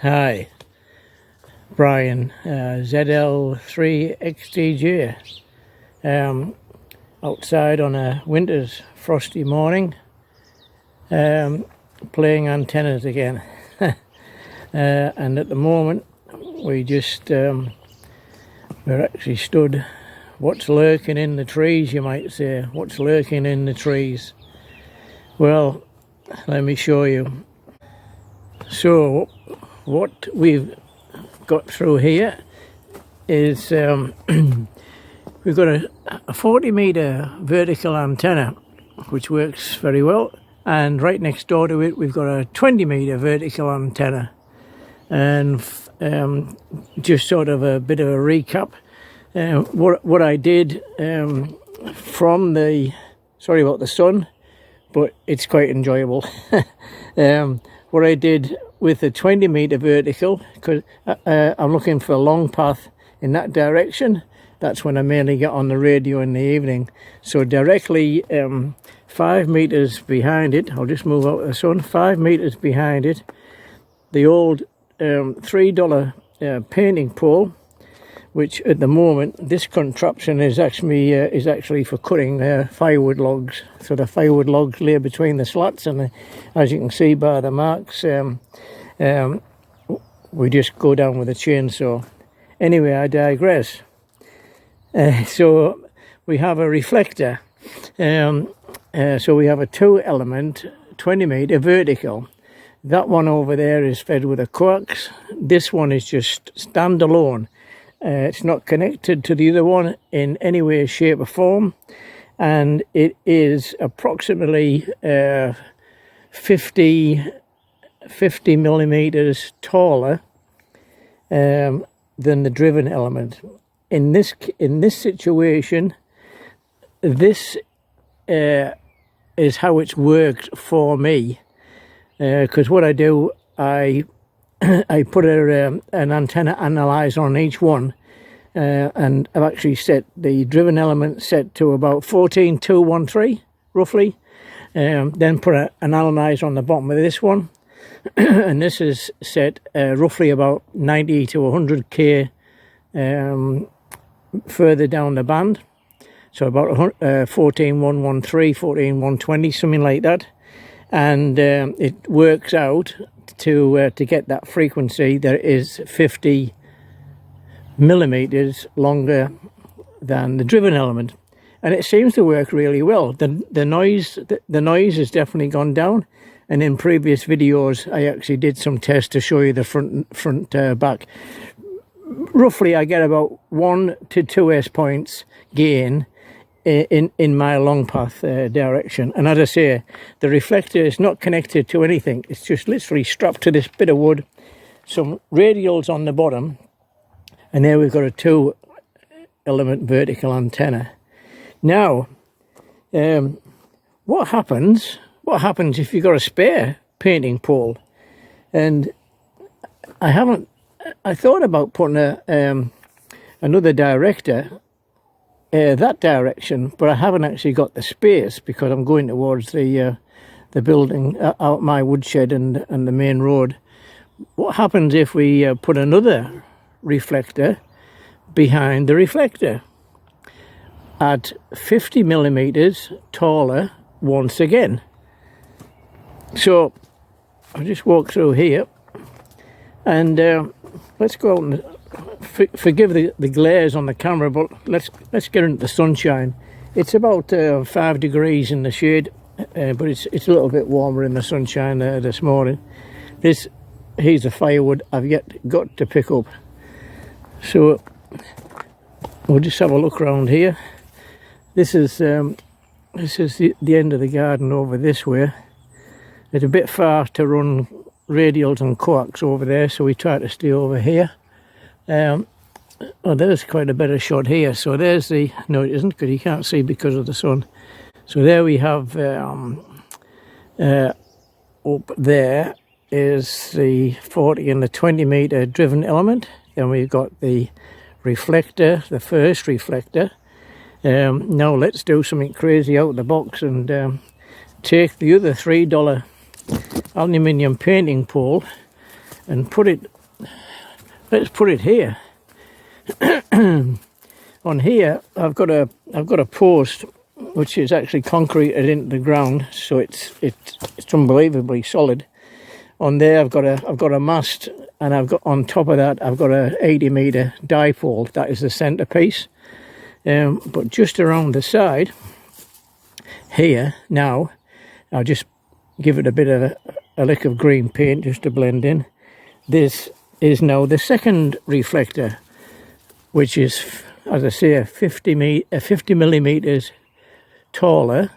Hi, Brian, ZL3XDJ, outside on a winter's frosty morning, playing antennas again. And at the moment we're actually stood, what's lurking in the trees, you might say. What's lurking in the trees? Well, let me show you. So what we've got through here is we've got a 40-meter vertical antenna which works very well, and right next door to it we've got a 20-meter vertical antenna. And just sort of a bit of a recap, what I did from the, sorry about the sun, but it's quite enjoyable. What I did with the 20-meter vertical, because I'm looking for a long path in that direction. That's when I mainly get on the radio in the evening. So directly 5 meters behind it, I'll just move out of the sun, 5 meters behind it, the old $3 painting pole, which at the moment this contraption is actually for cutting firewood logs. So the firewood logs lay between the slats, and as you can see by the marks, we just go down with a chainsaw. Anyway, I digress. So we have a reflector. So we have a 2-element 20-meter vertical. That one over there is fed with a coax. This one is just standalone. It's not connected to the other one in any way, shape or form, and it is approximately 50 millimeters taller than the driven element. In this situation, this is how it's worked for me. Because what I do, I put an antenna analyzer on each one, and I've actually set the driven element set to about 14,213 roughly, then put an analyzer on the bottom of this one, and this is set roughly about 90 to 100k further down the band, so about 14,113, 14,120, something like that. And it works out to get that frequency that is 50 millimeters longer than the driven element, and it seems to work really well. The noise has definitely gone down, and in previous videos I actually did some tests to show you the front back. Roughly I get about 1 to 2 S points gain in my long path direction. And as I say, the reflector is not connected to anything. It's just literally strapped to this bit of wood, some radials on the bottom, and there we've got a 2-element vertical antenna. Now, what happens if you've got a spare painting pole? And I thought about putting another director that direction, but I haven't actually got the space because I'm going towards the building, out my woodshed and the main road. What happens if we put another reflector behind the reflector at 50 millimeters taller once again? So I'll just walk through here, and let's go out and forgive the glares on the camera, but let's get into the sunshine. It's about 5 degrees in the shade, but it's a little bit warmer in the sunshine this morning. Here's the firewood I've got to pick up. So we'll just have a look around here. This is the end of the garden over this way. It's a bit far to run radials and coax over there, so we try to stay over here. Oh, there's quite a better shot here. So there's the, no it isn't, because you can't see because of the sun. So there we have, up there is the 40 and the 20 meter driven element. Then we've got the reflector, the first reflector. Now let's do something crazy out of the box and take the other $3 aluminium painting pole and put it, let's put it here. On here I've got a post which is actually concreted into the ground, so it's unbelievably solid. On there I've got a mast, and I've got on top of that I've got a 80-meter dipole. That is the centerpiece. But just around the side here now, I'll just give it a bit of a lick of green paint just to blend in. This is now the second reflector, which is, as I say, 50 millimeters taller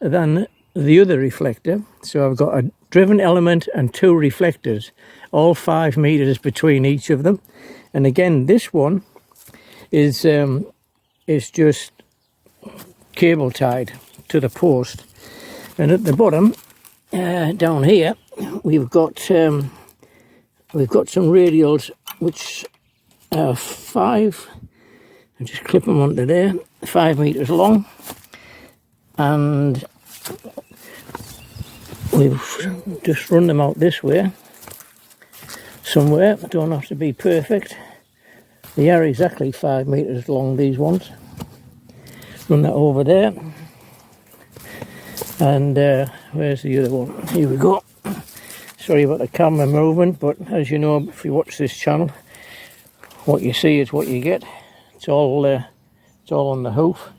than the other reflector. So I've got a driven element and 2 reflectors, all 5 meters between each of them. And again, this one is just cable tied to the post. And at the bottom, down here, we've got some radials which are 5. I just clip them onto there, 5 meters long, and we've just run them out this way somewhere. Don't have to be perfect. They are exactly 5 meters long, these ones. Run that over there, and where's the other one? Here we go. Sorry about the camera movement, but as you know, if you watch this channel, what you see is what you get. It's all on the hoof.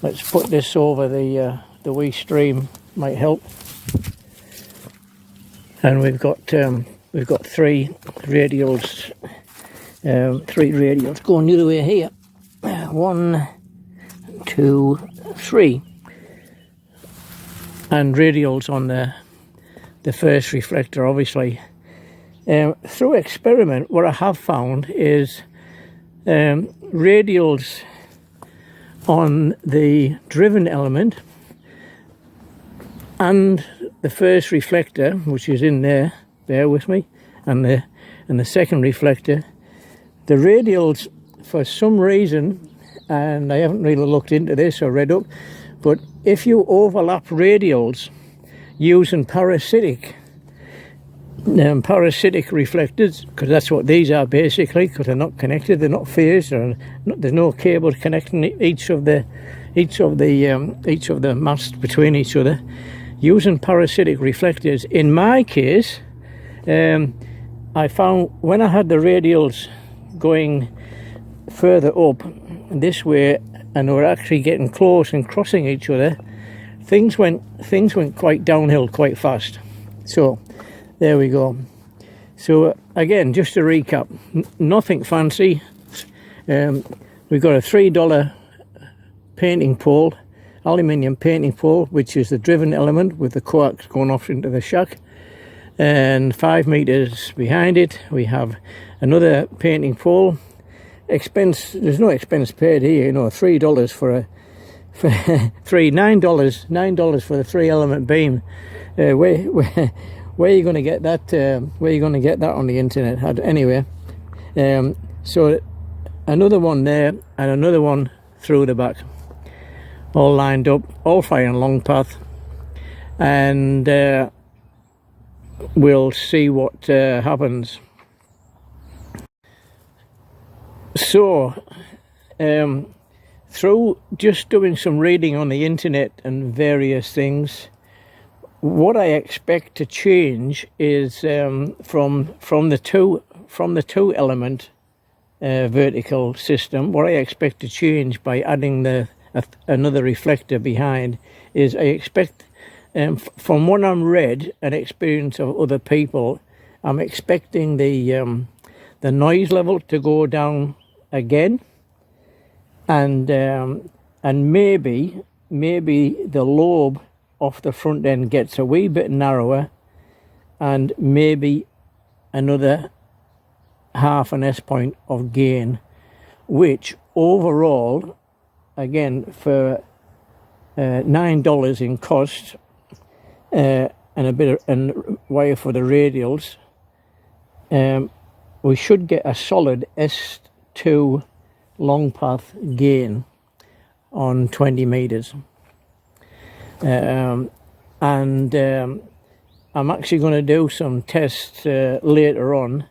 Let's put this over the wee stream, might help. And we've got 3 radials, 3 radials going the other way here. 1, 2, 3, and radials on the first reflector, obviously. Through experiment, what I have found is radials on the driven element and the first reflector, which is in there, bear with me, and the second reflector, the radials, for some reason, and I haven't really looked into this or read up, but if you overlap radials using parasitic reflectors, because that's what these are basically, because they're not connected, they're not phased, or there's no cable connecting each of the masts between each other. Using parasitic reflectors, in my case, I found when I had the radials going further up this way, and they were actually getting close and crossing each other, things went quite downhill quite fast. So there we go. So again, just to recap, nothing fancy. We've got a $3 painting pole, aluminium painting pole, which is the driven element with the coax going off into the shack, and 5 meters behind it we have another painting pole. There's no expense paid here, you know. $3 for $9 for the 3 element beam. Where are you going to get that? Where are you going to get that on the internet? Anyway, so another one there and another one through the back, all lined up, all firing long path, and we'll see what happens. So through just doing some reading on the internet and various things, what I expect to change is from the two element vertical system. What I expect to change by adding another reflector behind is, I expect, from what I'm read and experience of other people, I'm expecting the noise level to go down again, and maybe the lobe off the front end gets a wee bit narrower, and maybe another half an S point of gain, which overall, again, for $9 in cost, and a bit of wire for the radials, we should get a solid S2 long path gain on 20 meters. And I'm actually going to do some tests later on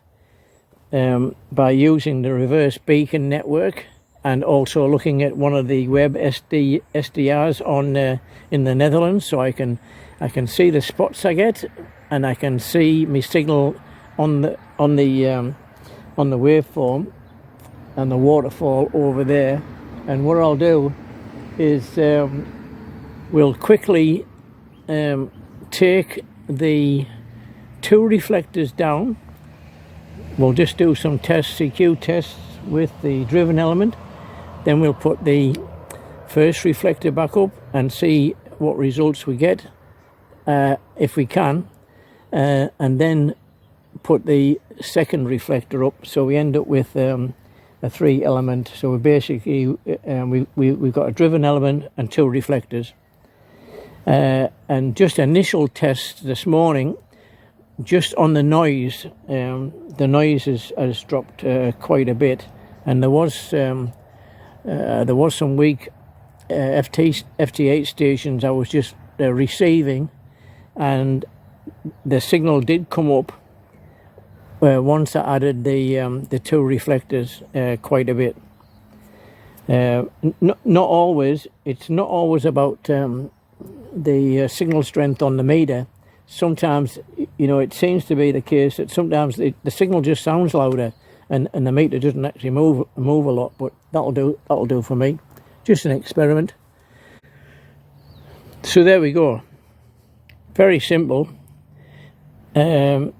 by using the reverse beacon network, and also looking at one of the web SDRs on in the Netherlands, so I can see the spots I get, and I can see my signal on the waveform and the waterfall over there. And what I'll do is we'll quickly take the 2 reflectors down. We'll just do some tests, CQ tests with the driven element. Then we'll put the first reflector back up and see what results we get, if we can, and then put the second reflector up, so we end up with a 3 element. So we basically we've got a driven element and 2 reflectors. And just initial tests this morning, just on the noise, the noise has dropped quite a bit, and there was some weak FT8 stations I was just receiving, and the signal did come up once I added the 2 reflectors quite a bit. Not always. It's not always about the signal strength on the meter. Sometimes, you know, it seems to be the case that sometimes the signal just sounds louder, and the meter doesn't actually move a lot. But that'll do for me. Just an experiment. So there we go. Very simple, and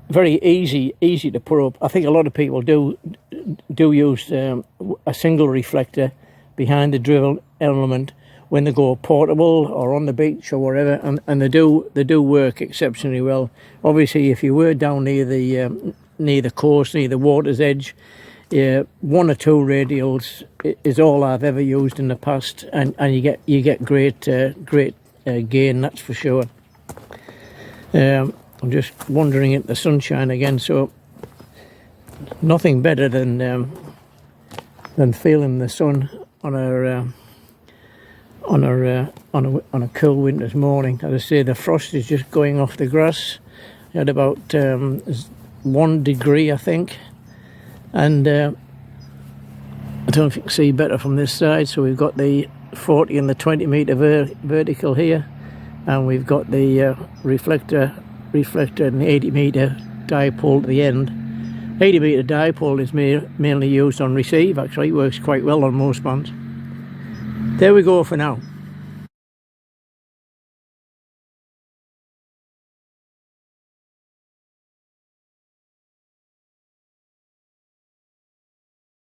very easy to put up. I think a lot of people do use a single reflector behind the driven element when they go portable or on the beach or wherever, and they do work exceptionally well. Obviously, if you were down near the coast, near the water's edge, 1 or 2 radials is all I've ever used in the past, and you get great gain, that's for sure. I'm just wandering at the sunshine again, so nothing better than feeling the sun on a cool winter's morning. As I say, the frost is just going off the grass at about 1 degree, I think, and I don't know if you can see better from this side. So we've got the 40 and the 20 meter vertical here, and we've got the reflector and the 80 meter dipole at the end. 80 meter dipole is mainly used on receive. Actually, it works quite well on most bands. There we go for now.